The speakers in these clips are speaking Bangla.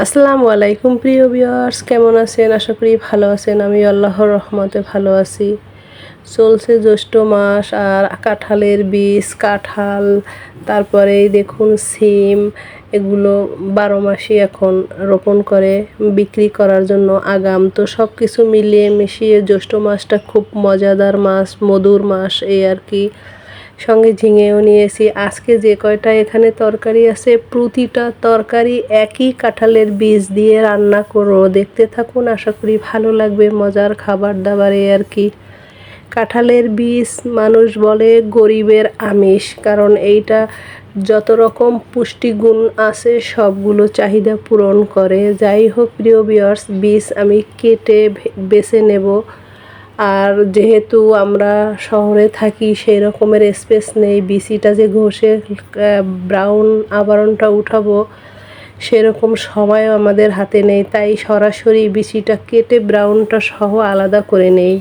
আসসালামু আলাইকুম প্রিয় ভিউয়ার্স, কেমন আছেন? আশা করি ভালো আছেন। আমি আল্লাহর রহমতে ভালো আছি। চলছে জ্যৈষ্ঠ মাস আর কাঁঠালের বীজ, কাঁঠাল, তারপরে এই দেখুন সিম, এগুলো 12 মাসই এখন রোপণ করে বিক্রি করার জন্য আগাম। তো সব কিছু মিলিয়ে মিশিয়ে জ্যৈষ্ঠ মাসটা খুব মজাদার মাস, মধুর মাস এই আর কি। সঙ্গে ঝিঙেও নিয়েছি। আজকে যে কয়টা এখানে তরকারি আছে প্রতিটা তরকারি একই কাঁঠালের বীজ দিয়ে রান্না করো, দেখতে থাকুন, আশা করি ভালো লাগবে। মজার খাবার দাবার এই আর কি। কাঁঠালের বীজ মানুষ বলে গরিবের আমিষ, কারণ এইটা যত রকম পুষ্টিগুণ আছে সবগুলো চাহিদা পূরণ করে। যাই হোক প্রিয় ভিউয়ার্স, বীজ আমি কেটে বেছে নেব। আর যেহেতু আমরা শহরে থাকি সেই রকমের স্পেস নেই, বিচিটা যে ঘষে ব্রাউন আবরণটা উঠাবো সেরকম সময়ও আমাদের হাতে নেই, তাই সরাসরি বিচিটা কেটে ব্রাউনটা সহ আলাদা করে নেই।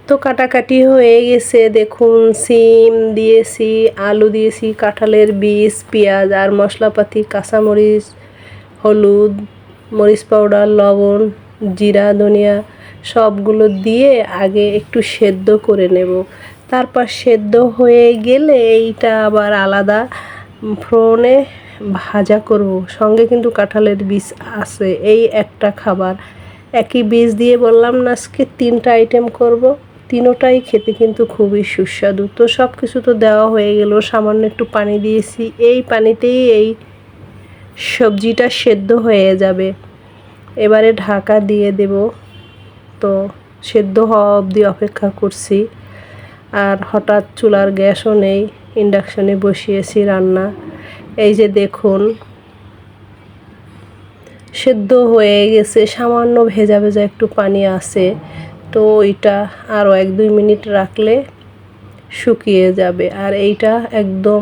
তো কাটাকাটি হয়ে গেছে, দেখুন সিম দিয়েছি, আলু দিয়েছি, কাঁঠালের বীজ, পেঁয়াজ আর মশলাপাতি, কাঁচামরিচ, হলুদ, মরিচ পাউডার, লবণ, জিরা, ধনিয়া সবগুলো দিয়ে আগে একটু সেদ্ধ করে নেব। তারপর সেদ্ধ হয়ে গেলে এইটা আবার আলাদা ফোড়নে ভাজা করব। সঙ্গে কিন্তু কাঁঠালের বীজ আছে, এই একটা খাবার একই বীজ দিয়ে বললাম না আজকে 3টা আইটেম করব, তিনোটাই খেতে কিন্তু খুবই সুস্বাদু। তো সব কিছু তো দেওয়া হয়ে গেল, সামান্য একটু পানি দিয়েছি, এই পানিতেই এই সবজিটা সেদ্ধ হয়ে যাবে। এবারে ঢাকা দিয়ে দেব। তো সেদ্ধ হওয়া অবধি অপেক্ষা করছি। আর হঠাৎ চুলার গ্যাসও নেই, ইন্ডাকশনে বসিয়েছি রান্না। এই যে দেখুন সেদ্ধ হয়ে গেছে, সামান্য ভেজা ভেজা একটু পানি আছে। তো এটা আরও 1-2 মিনিট রাখলে শুকিয়ে যাবে। আর এইটা একদম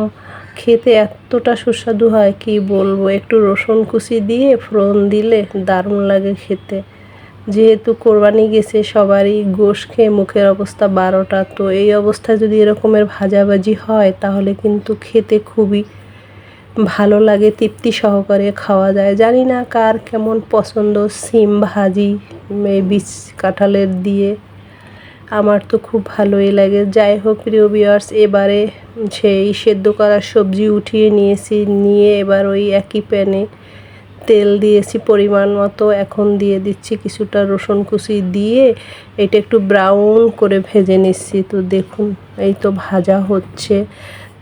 খেতে এতটা সুস্বাদু হয় কি বলবো, একটু রসুন কুচি দিয়ে ফোড়ন দিলে দারুণ লাগে খেতে। যেহেতু কোরবানি গেছে সবারই গোশ খেয়ে মুখের অবস্থা 12টা, তো এই অবস্থায় যদি এরকমের ভাজাভাজি হয় তাহলে কিন্তু খেতে খুবই ভালো লাগে, তৃপ্তি সহকারে খাওয়া যায়। জানি না কার কেমন পছন্দ সিম ভাজি বীজ কাঁঠালের দিয়ে, আমার তো খুব ভালোই লাগে। যাই হোক প্রিয় ভিউয়ার্স, এবারে সেই সেদ্ধ করা সবজি উঠিয়ে নিয়েছি, নিয়ে এবার ওই একই প্যানে তেল দিয়েছি পরিমাণ মতো। এখন দিয়ে দিচ্ছি কিছুটা রসুন কুচি দিয়ে এটা একটু ব্রাউন করে ভেজে নিচ্ছি। তো দেখুন এই তো ভাজা হচ্ছে।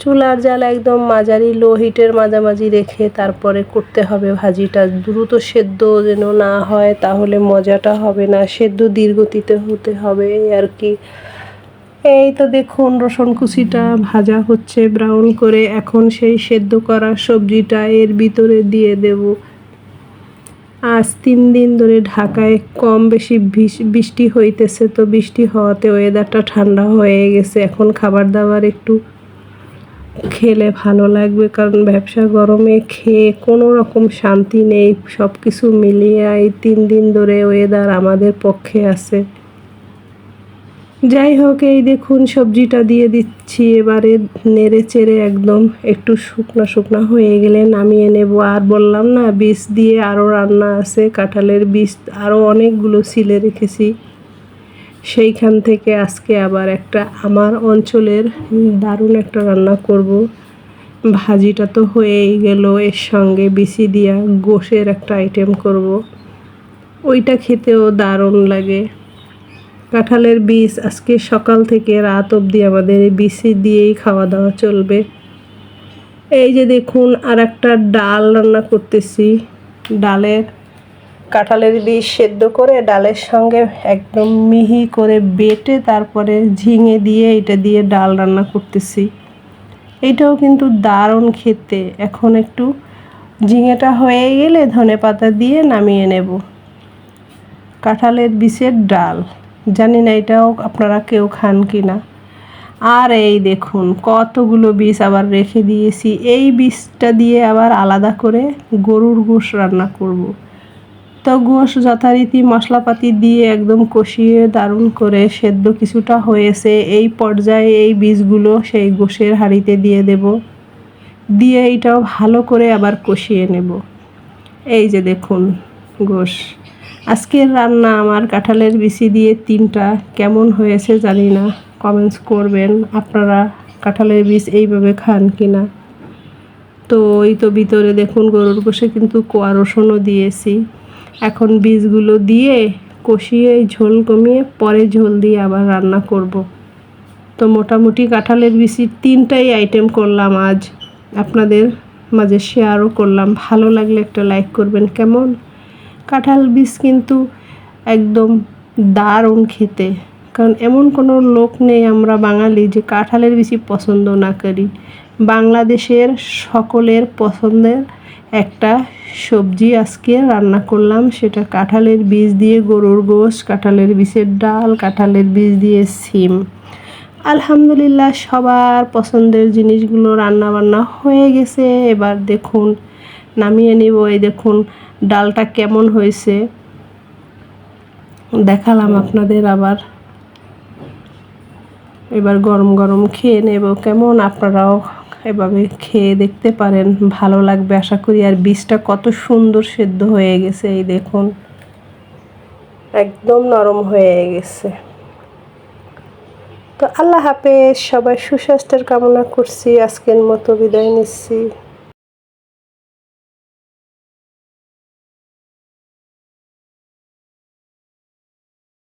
চুলার জাল একদম মাঝারি লো হিটের মাঝামাঝি রেখে তারপরে করতে হবে ভাজিটা। দ্রুত সেদ্ধ যেন না হয়, তাহলে মজাটা হবে না, সেদ্ধ ধীর গতিতে হতে হবে এই আর কি। এই তো দেখুন রসুন কুচিটা ভাজা হচ্ছে ব্রাউন করে। এখন সেই সেদ্ধ করা সবজিটা এর ভিতরে দিয়ে দেব। আজ 3 দিন ধরে ঢাকায় কম বেশি বৃষ্টি হইতেছে, তো বৃষ্টি হওয়াতে ওয়েদারটা ঠান্ডা হয়ে গেছে। এখন খাবার দাবার একটু খেলে ভালো লাগবে, কারণ ব্যবসা গরমে খেয়ে কোনো রকম শান্তি নেই। সব কিছু মিলিয়ে এই 3 দিন ধরে ওয়েদার আমাদের পক্ষে আছে। যাই হোক এই দেখুন সবজিটা দিয়ে দিচ্ছি, এবারে নেড়ে চেড়ে একদম একটু শুকনো শুকনো হয়ে গেলে নামিয়ে নেব। আর বললাম না বীজ দিয়ে আরও রান্না আছে, কাঁঠালের বীজ আরও অনেকগুলো ছিলে রেখেছি, সেইখান থেকে আজকে আবার একটা আমার অঞ্চলের দারুণ একটা রান্না করব। ভাজিটা তো হয়েই গেল, এর সঙ্গে বিচি দিয়া গোশের একটা আইটেম করব, ওইটা খেতেও দারুণ লাগে। কাঁঠালের বীজ আজকে সকাল থেকে রাত অবধি আমাদের এই বিচি দিয়েই খাওয়া দাওয়া চলবে। এই যে দেখুন আর একটা ডাল রান্না করতেছি। ডালের কাঁঠালের বীজ সেদ্ধ করে ডালের সঙ্গে একদম মিহি করে বেটে তারপরে ঝিঙে দিয়ে এটা দিয়ে ডাল রান্না করতেছি। এটাও কিন্তু দারুণ খেতে। এখন একটু ঝিঙেটা হয়ে গেলে ধনেপাতা দিয়ে নামিয়ে নেব। কাঁঠালের বীজের ডাল, জানি না এটাও আপনারা কেউ খান কি না। আর এই দেখুন কতগুলো বীজ আবার রেখে দিয়েছি, এই বীজটা দিয়ে আবার আলাদা করে গরুর গোশ রান্না করব। তো গোশ যথারীতি মশলাপাতি দিয়ে একদম কষিয়ে দারুণ করে সেদ্ধ কিছুটা হয়েছে, এই পর্যায়ে এই বীজগুলো সেই গোশের হাঁড়িতে দিয়ে দেব, দিয়ে এইটাও ভালো করে আবার কষিয়ে নেব। এই যে দেখুন গোশ। আজকের রান্না আমার কাঁঠালের বিচি দিয়ে 3টা কেমন হয়েছে জানি না, কমেন্টস করবেন আপনারা কাঁঠালের বীজ এইভাবে খান কিনা। তো ওই তো ভিতরে দেখুন গরুর গোশে কিন্তু কোয়া রসুনও দিয়েছি। এখন বীজগুলো দিয়ে কষিয়ে ঝোল কমিয়ে পরে ঝোল দিয়ে আবার রান্না করব। তো মোটামুটি কাঁঠালের বিচির 3টাই আইটেম করলাম আজ, আপনাদের মাঝে শেয়ারও করলাম। ভালো লাগলে একটা লাইক করবেন। কেমন কাঁঠাল বীজ কিন্তু একদম দারুণ খেতে, কারণ এমন কোনো লোক নেই আমরা বাঙালি যে কাঁঠালের বিচি পছন্দ না করি। বাংলাদেশের সকলের পছন্দের একটা সবজি আজকে রান্না করলাম, সেটা কাঁঠালের বীজ দিয়ে গরুর গোশ, কাঁঠালের বীজের ডাল, কাঁঠালের বীজ দিয়ে সিম। আলহামদুলিল্লাহ সবার পছন্দের জিনিসগুলো রান্না বান্না হয়ে গেছে। এবার দেখুন নামিয়ে নিব। এই দেখুন ডালটা কেমন হয়েছে দেখালাম আপনাদের। আবার এবার গরম গরম খেয়ে নেব। কেমন আপনারাও এভাবে খেয়ে দেখতে পারেন, ভালো লাগবে আশা করি। আর বীজটা কত সুন্দর সেদ্ধ হয়ে গেছে, এই দেখুন একদম নরম হয়ে গেছে। তো আল্লাহ হাফেজ, সবাই সুস্বাস্থ্যের কামনা করছি। আজকের মতো বিদায় নিচ্ছি।